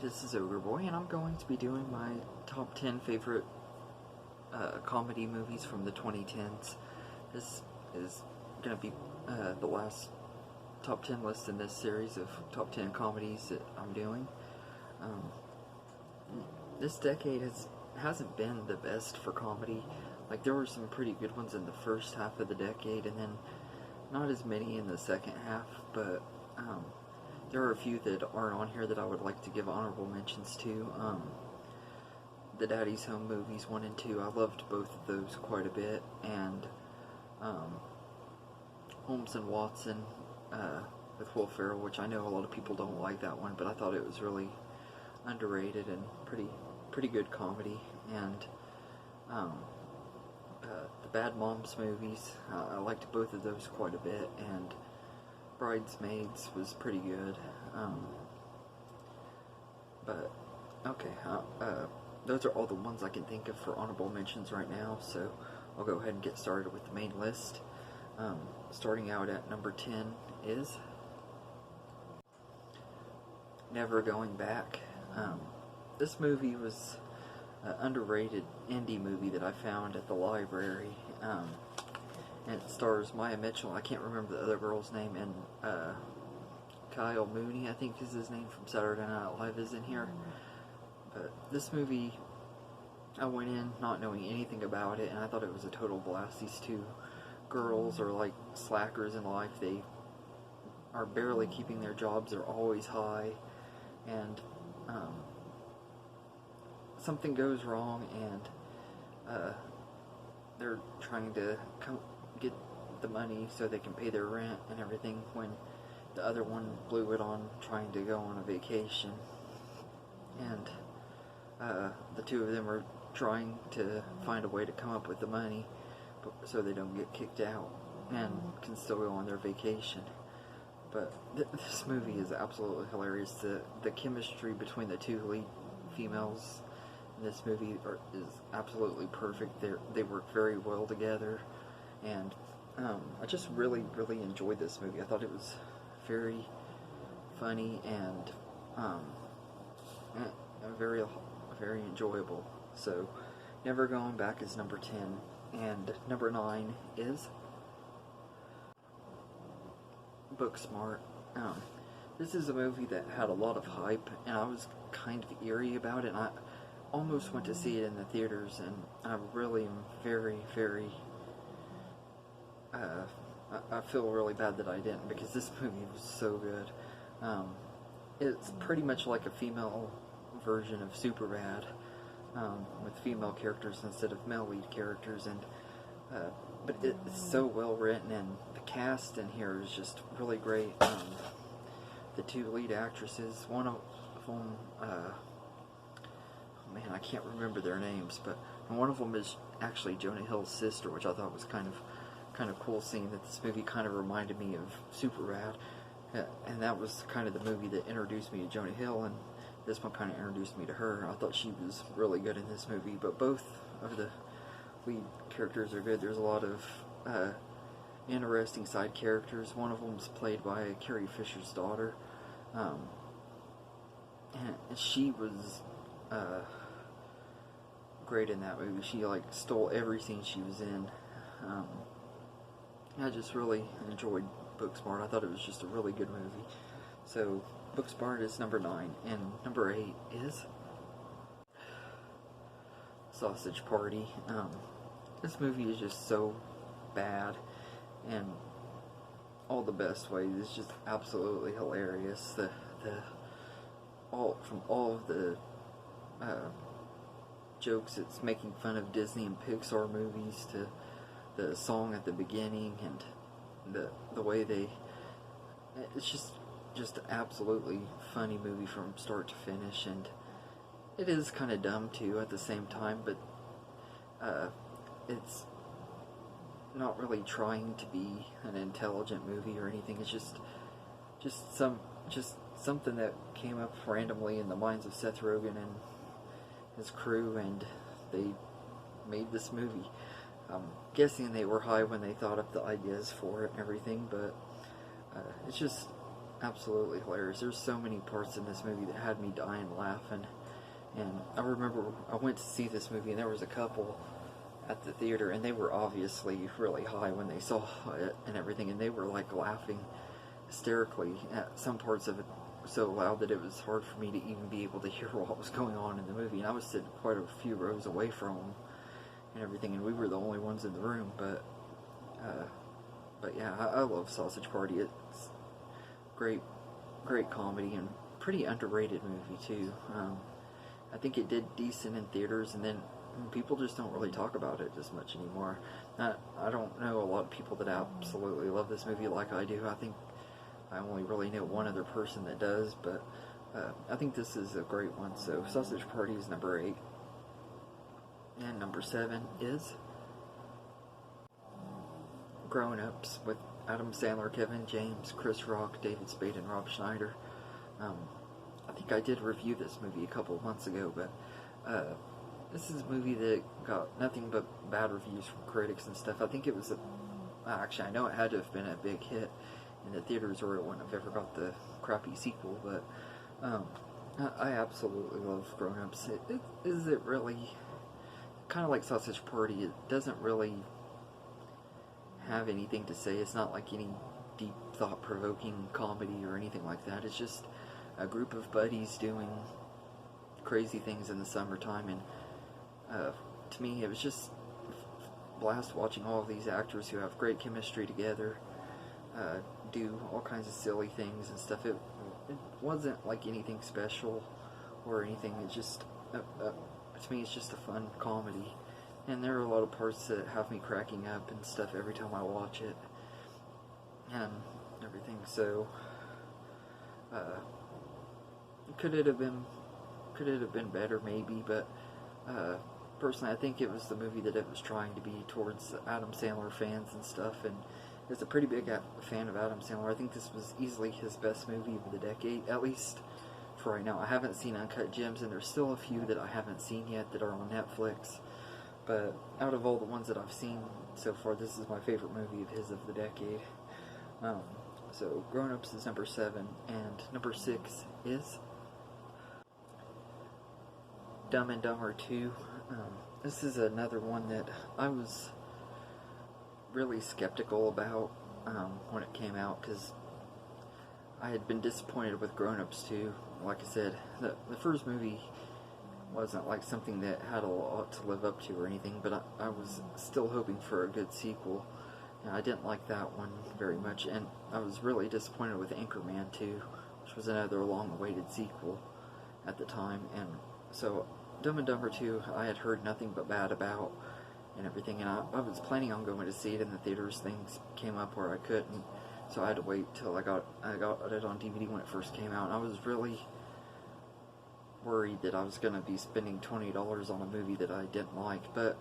this is Ogre Boy, and I'm going to be doing my top 10 favorite comedy movies from the 2010s. This is going to be the last top 10 list in this series of top 10 comedies that I'm doing. This decade hasn't been the best for comedy. Like, there were some pretty good ones in the first half of the decade, and then not as many in the second half, but there are a few that aren't on here that I would like to give honorable mentions to. The Daddy's Home movies 1 and 2, I loved both of those quite a bit, and Holmes and Watson with Will Ferrell, which I know a lot of people don't like that one, but I thought it was really underrated and pretty good comedy. And the Bad Moms movies, I liked both of those quite a bit, and Bridesmaids was pretty good. But okay, those are all the ones I can think of for honorable mentions right now, so I'll go ahead and get started with the main list. Starting out at number 10 is Never Going Back. This movie was an underrated indie movie that I found at the library, and it stars Maya Mitchell. I can't remember the other girl's name, and Kyle Mooney, I think is his name, from Saturday Night Live, is in here. But this movie, I went in not knowing anything about it, and I thought it was a total blast. These two girls are like slackers in life. They are barely keeping their jobs. They're always high, and something goes wrong, and they're trying to get the money so they can pay their rent and everything, when the other one blew it on trying to go on a vacation. And the two of them are trying to find a way to come up with the money so they don't get kicked out and can still go on their vacation. But this movie is absolutely hilarious. The chemistry between the two lead females in this movie is absolutely perfect. They work very well together, and I just really enjoyed this movie. I thought it was very funny and very enjoyable. So Never Going Back is number 10, and number 9 is Booksmart. This is a movie that had a lot of hype, and I was kind of eerie about it, and I almost went to see it in the theaters, and I really am very I feel really bad that I didn't, because this movie was so good. It's pretty much like a female version of Superbad, with female characters instead of male lead characters, and but it's so well written, and the cast in here is just really great. The two lead actresses, one of them, oh man, I can't remember their names, but one of them is actually Jonah Hill's sister, which I thought was kind of cool, seeing that this movie kind of reminded me of Superbad, and that was kind of the movie that introduced me to Jonah Hill, and this one kind of introduced me to her. I thought she was really good in this movie, but both of the lead characters are good. There's a lot of interesting side characters. One of them is played by Carrie Fisher's daughter, and she was great in that movie. She like stole every scene she was in. I just really enjoyed Booksmart. I thought it was just a really good movie. So Booksmart is number 9, and number 8 is Sausage Party. This movie is just so bad in all the best ways. It's just absolutely hilarious. From all of the jokes, it's making fun of Disney and Pixar movies, to the song at the beginning, and the way it's just an absolutely funny movie from start to finish, and it is kind of dumb too at the same time, but it's not really trying to be an intelligent movie or anything. It's just something that came up randomly in the minds of Seth Rogen and his crew, and they made this movie. I'm guessing they were high when they thought up the ideas for it and everything, but it's just absolutely hilarious. There's so many parts in this movie that had me dying laughing. And I remember I went to see this movie, and there was a couple at the theater, and they were obviously really high when they saw it and everything, and they were like laughing hysterically at some parts of it so loud that it was hard for me to even be able to hear what was going on in the movie. And I was sitting quite a few rows away from them and everything, and we were the only ones in the room. But yeah, I love Sausage Party. It's great, great comedy and pretty underrated movie too. I think it did decent in theaters, and then people just don't really talk about it as much anymore. I don't know a lot of people that absolutely love this movie like I do. I think I only really know one other person that does, but I think this is a great one. So Sausage Party is number 8. And number 7 is Grown Ups with Adam Sandler, Kevin James, Chris Rock, David Spade, and Rob Schneider. I think I did review this movie a couple of months ago, but this is a movie that got nothing but bad reviews from critics and stuff. I think it was actually, I know it had to have been a big hit in the theaters, or it wouldn't have ever got the crappy sequel. But I absolutely love Grown Ups. Is it really kind of like Sausage Party? It doesn't really have anything to say. It's not like any deep thought-provoking comedy or anything like that. It's just a group of buddies doing crazy things in the summertime, and to me it was just a blast watching all of these actors who have great chemistry together do all kinds of silly things and stuff. It wasn't like anything special or anything. It's just to me it's just a fun comedy, and there are a lot of parts that have me cracking up and stuff every time I watch it and everything. So could it have been better? Maybe, but personally, I think it was the movie that it was trying to be towards Adam Sandler fans and stuff. And as a pretty big fan of Adam Sandler, I think this was easily his best movie of the decade, at least for right now. I haven't seen Uncut Gems, and there's still a few that I haven't seen yet that are on Netflix. But out of all the ones that I've seen so far, this is my favorite movie of his of the decade. So Grown Ups is number 7, and number 6 is Dumb and Dumber 2. This is another one that I was really skeptical about when it came out, because I had been disappointed with Grown Ups 2. Like I said, the first movie wasn't like something that had a lot to live up to or anything, but I was still hoping for a good sequel. And I didn't like that one very much, and I was really disappointed with Anchorman 2, which was another long-awaited sequel at the time. And so Dumb and Dumber 2, I had heard nothing but bad about and everything, and I was planning on going to see it in the theaters. Things came up where I couldn't, so I had to wait till I got it on DVD when it first came out. And I was really worried that I was going to be spending $20 on a movie that I didn't like, but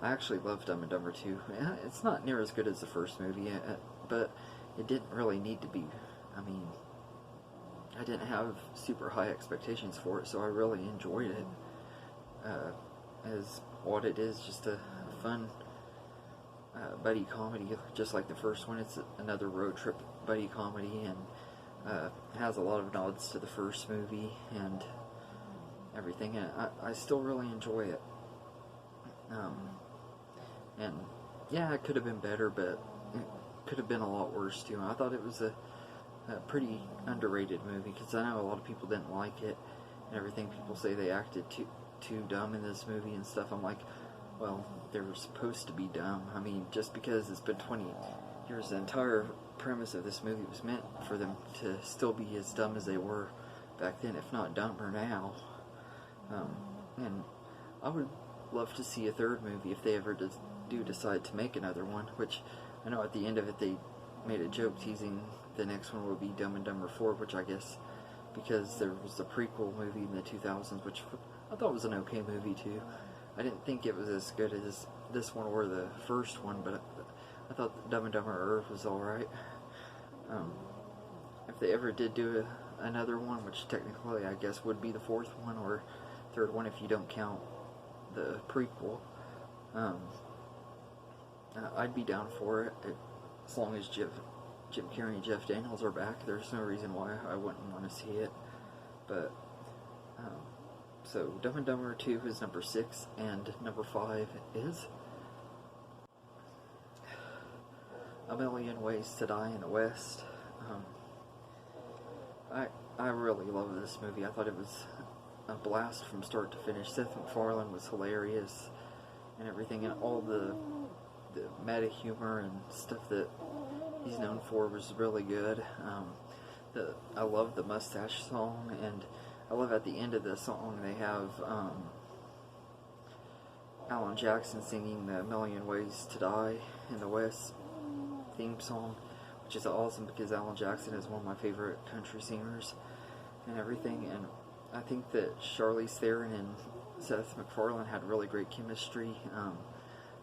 I actually loved Dumb and Dumber 2. It's not near as good as the first movie, but it didn't really need to be. I mean, I didn't have super high expectations for it, so I really enjoyed it as what it is, just a fun buddy comedy, just like the first one. It's another road trip buddy comedy, and has a lot of nods to the first movie and everything, and I still really enjoy it. And yeah, it could have been better, but it could have been a lot worse too. And I thought it was a pretty underrated movie, because I know a lot of people didn't like it and everything. People say they acted too dumb in this movie and stuff. I'm like, well, they were supposed to be dumb. I mean, just because it's been 20 years, the entire premise of this movie was meant for them to still be as dumb as they were back then, if not dumber now. And I would love to see a third movie if they ever do decide to make another one, which I know at the end of it they made a joke teasing the next one would be Dumb and Dumber 4, which I guess because there was a prequel movie in the 2000s, which I thought was an okay movie too. I didn't think it was as good as this one or the first one, but I thought Dumb and Dumber was alright. If they ever did do another one, which technically I guess would be the fourth one or third one if you don't count the prequel, I'd be down for it, as long as Jim Carrey and Jeff Daniels are back. There's no reason why I wouldn't want to see it. But, so Dumb and Dumber 2 is number 6, and number 5 is A Million Ways to Die in the West. I really love this movie. I thought it was a blast from start to finish. Seth MacFarlane was hilarious and everything, and all the meta humor and stuff that he's known for was really good. I love the mustache song, and I love at the end of the song they have Alan Jackson singing the A Million Ways to Die in the West theme song, which is awesome because Alan Jackson is one of my favorite country singers and everything. And I think that Charlize Theron and Seth MacFarlane had really great chemistry.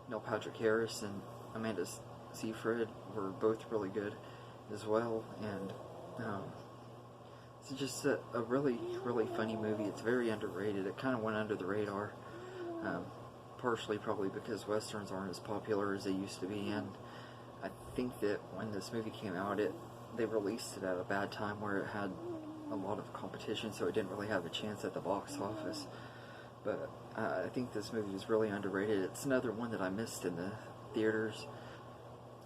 Neil Patrick Harris and Amanda Seyfried were both really good as well. And it's just a really, really funny movie. It's very underrated. It kind of went under the radar, partially probably because westerns aren't as popular as they used to be. And I think that when this movie came out, they released it at a bad time where it had a lot of competition, so it didn't really have a chance at the box office. But I think this movie is really underrated. It's another one that I missed in the theaters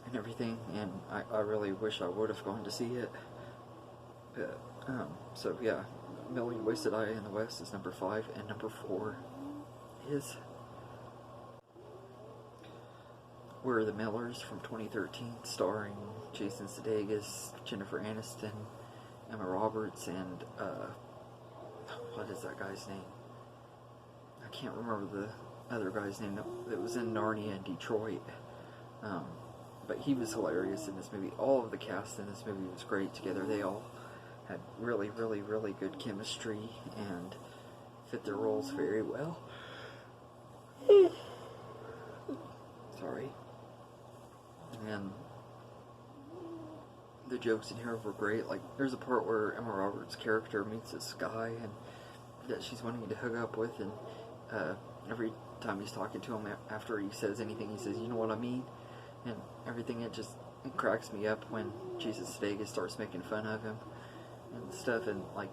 and everything, and I really wish I would have gone to see it. But, so yeah, A Million Ways to Die in the West is number 5, and number 4 is We're the Millers from 2013, starring Jason Sudeikis, Jennifer Aniston, Emma Roberts, and what is that guy's name? I can't remember the other guy's name that was in Narnia and Detroit. But he was hilarious in this movie. All of the cast in this movie was great together. They all had really, really, really good chemistry and fit their roles very well. Sorry. And the jokes in here were great. Like, there's a part where Emma Roberts' character meets this guy and that she's wanting to hook up with, and every time he's talking to him, after he says anything, he says, "You know what I mean?" And everything, it cracks me up when Jason Sudeikis starts making fun of him and stuff. And like,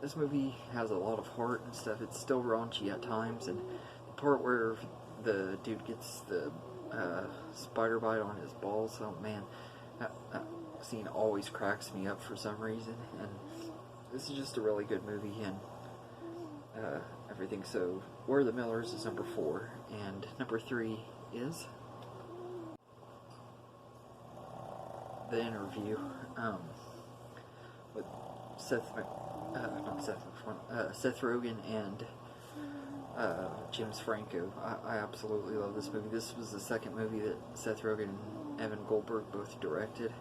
this movie has a lot of heart and stuff. It's still raunchy at times, and the part where the dude gets the spider bite on his balls, oh man, that scene always cracks me up for some reason. And this is just a really good movie and everything. So We're the Millers is number 4, and number 3 is The Interview, with Seth Rogen and James Franco. I absolutely love this movie. This was the second movie that Seth Rogen and Evan Goldberg both directed.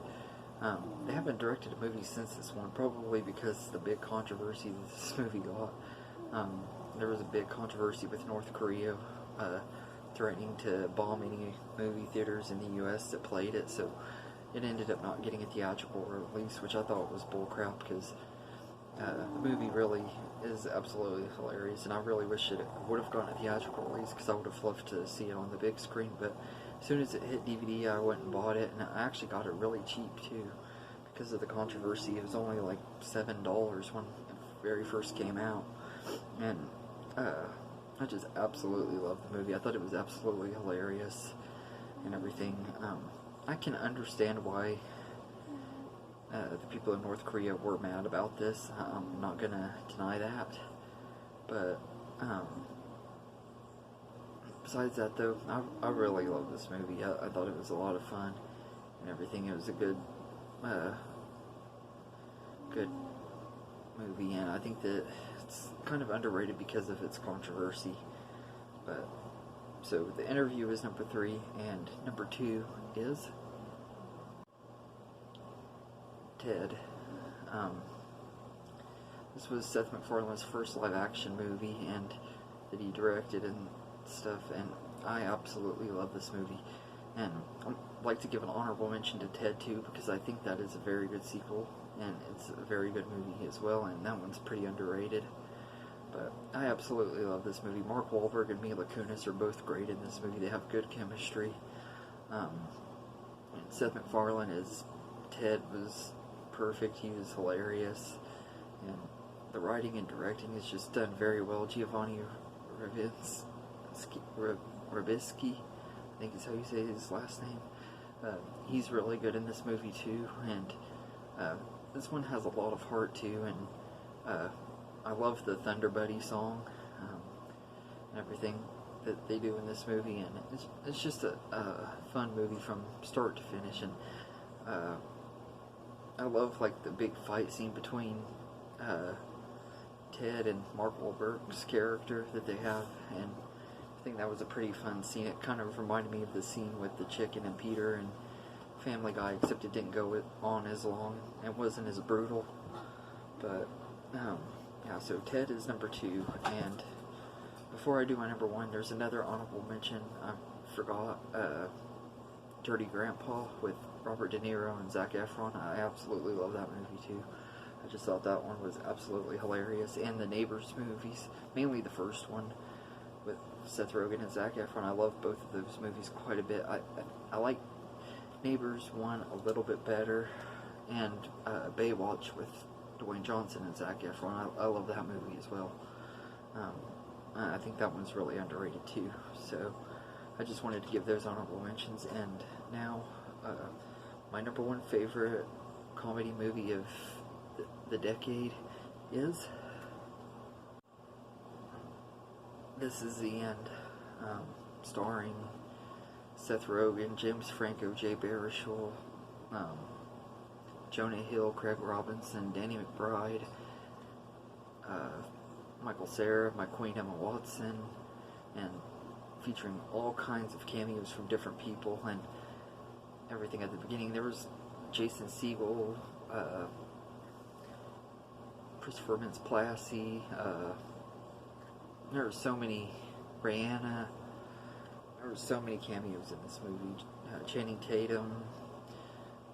They haven't directed a movie since this one, probably because the big controversy that this movie got. There was a big controversy with North Korea threatening to bomb any movie theaters in the U.S. that played it, so it ended up not getting a theatrical release, which I thought was bullcrap, because the movie really is absolutely hilarious, and I really wish it would have gotten a theatrical release, because I would have loved to see it on the big screen. But as soon as it hit DVD, I went and bought it, and I actually got it really cheap too, because of the controversy. It was only like $7 when it very first came out, and I just absolutely loved the movie. I thought it was absolutely hilarious and everything. I can understand why the people in North Korea were mad about this. I'm not gonna deny that. But besides that, though, I really love this movie. I thought it was a lot of fun and everything. It was a good movie, and I think that it's kind of underrated because of its controversy. But so The Interview is number 3, and number 2 is Ted. This was Seth MacFarlane's first live-action movie, and that he directed and stuff, and I absolutely love this movie. And I'd like to give an honorable mention to Ted 2, because I think that is a very good sequel, and it's a very good movie as well, and that one's pretty underrated. But I absolutely love this movie. Mark Wahlberg and Mila Kunis are both great in this movie. They have good chemistry. And Seth MacFarlane is Ted was perfect. He was hilarious, and the writing and directing is just done very well. Giovanni Ribisi, I think is how you say his last name. He's really good in this movie too, and this one has a lot of heart too, and I love the Thunder Buddy song, and everything that they do in this movie, and it's just a fun movie from start to finish, and I love like the big fight scene between Ted and Mark Wahlberg's character that they have, and I think that was a pretty fun scene. It kind of reminded me of the scene with the chicken and Peter and Family Guy, except it didn't go on as long and wasn't as brutal. But yeah, so Ted is number 2, and before I do my number 1, there's another honorable mention. I forgot, Dirty Grandpa with Robert De Niro and Zac Efron. I absolutely love that movie too. I just thought that one was absolutely hilarious. And the Neighbors movies, mainly the first one with Seth Rogen and Zac Efron. I love both of those movies quite a bit. I like Neighbors 1 a little bit better, and Baywatch with Dwayne Johnson and Zac Efron. I love that movie as well. I think that one's really underrated too. So I just wanted to give those honorable mentions. And now my number 1 favorite comedy movie of the decade is This Is the End, starring Seth Rogen, James Franco, Jay Baruchel, Jonah Hill, Craig Robinson, Danny McBride, Michael Cera, my Queen Emma Watson, and featuring all kinds of cameos from different people and everything. At the beginning there was Jason Segel, Christopher Mintz-Plasse, there were so many, Rihanna, there were so many cameos in this movie, Channing Tatum,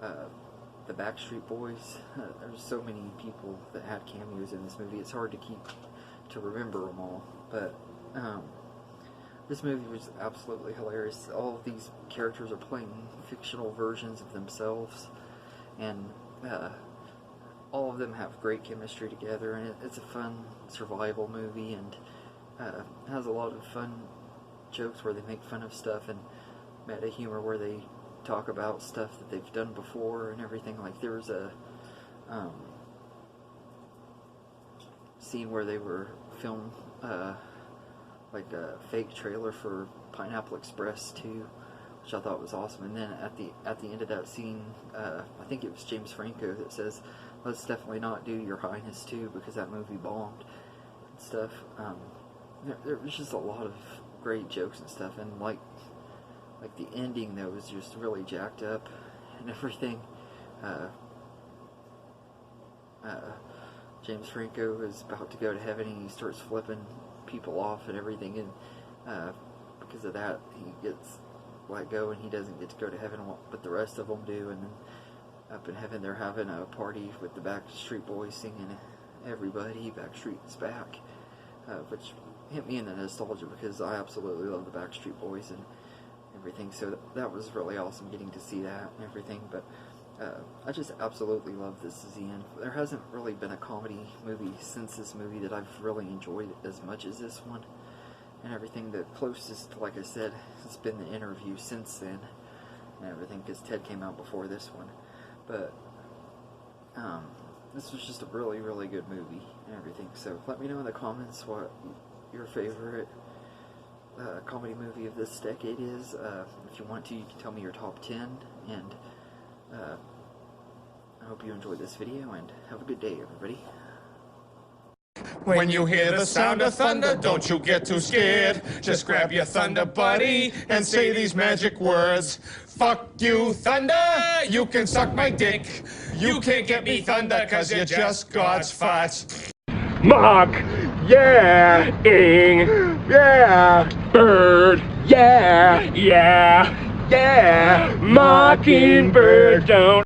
the Backstreet Boys. There's so many people that had cameos in this movie. It's hard to remember them all, but this movie was absolutely hilarious. All of these characters are playing fictional versions of themselves, and all of them have great chemistry together, and it's a fun survival movie, and has a lot of fun jokes where they make fun of stuff, and meta humor where they talk about stuff that they've done before and everything. Like there was a scene where they were filmed like a fake trailer for Pineapple Express 2, which I thought was awesome. And then at the end of that scene, I think it was James Franco that says, "Let's definitely not do Your Highness 2 because that movie bombed," and stuff. There was just a lot of great jokes and stuff, and like the ending though was just really jacked up and everything. James Franco is about to go to heaven, and he starts flipping people off and everything, and because of that he gets let go and he doesn't get to go to heaven, but the rest of them do. And then up in heaven they're having a party with the Backstreet Boys singing "Everybody Backstreet's Back," which hit me in the nostalgia because I absolutely love the Backstreet Boys and everything. So that was really awesome getting to see that and everything. But I just absolutely love This Is the End. There hasn't really been a comedy movie since this movie that I've really enjoyed as much as this one and everything. The closest, like I said, has been The Interview since then and everything, because Ted came out before this one. But this was just a really, really good movie and everything. So let me know in the comments what your favorite comedy movie of this decade is. If you want to, you can tell me your top 10, and I hope you enjoyed this video, and have a good day, everybody. When you hear the sound of thunder, don't you get too scared. Just grab your thunder buddy and say these magic words. Fuck you, thunder, you can suck my dick. You can't get me thunder, cause you're just God's farts. Mock, yeah, ing, yeah, bird, yeah, yeah, yeah, mockingbird, don't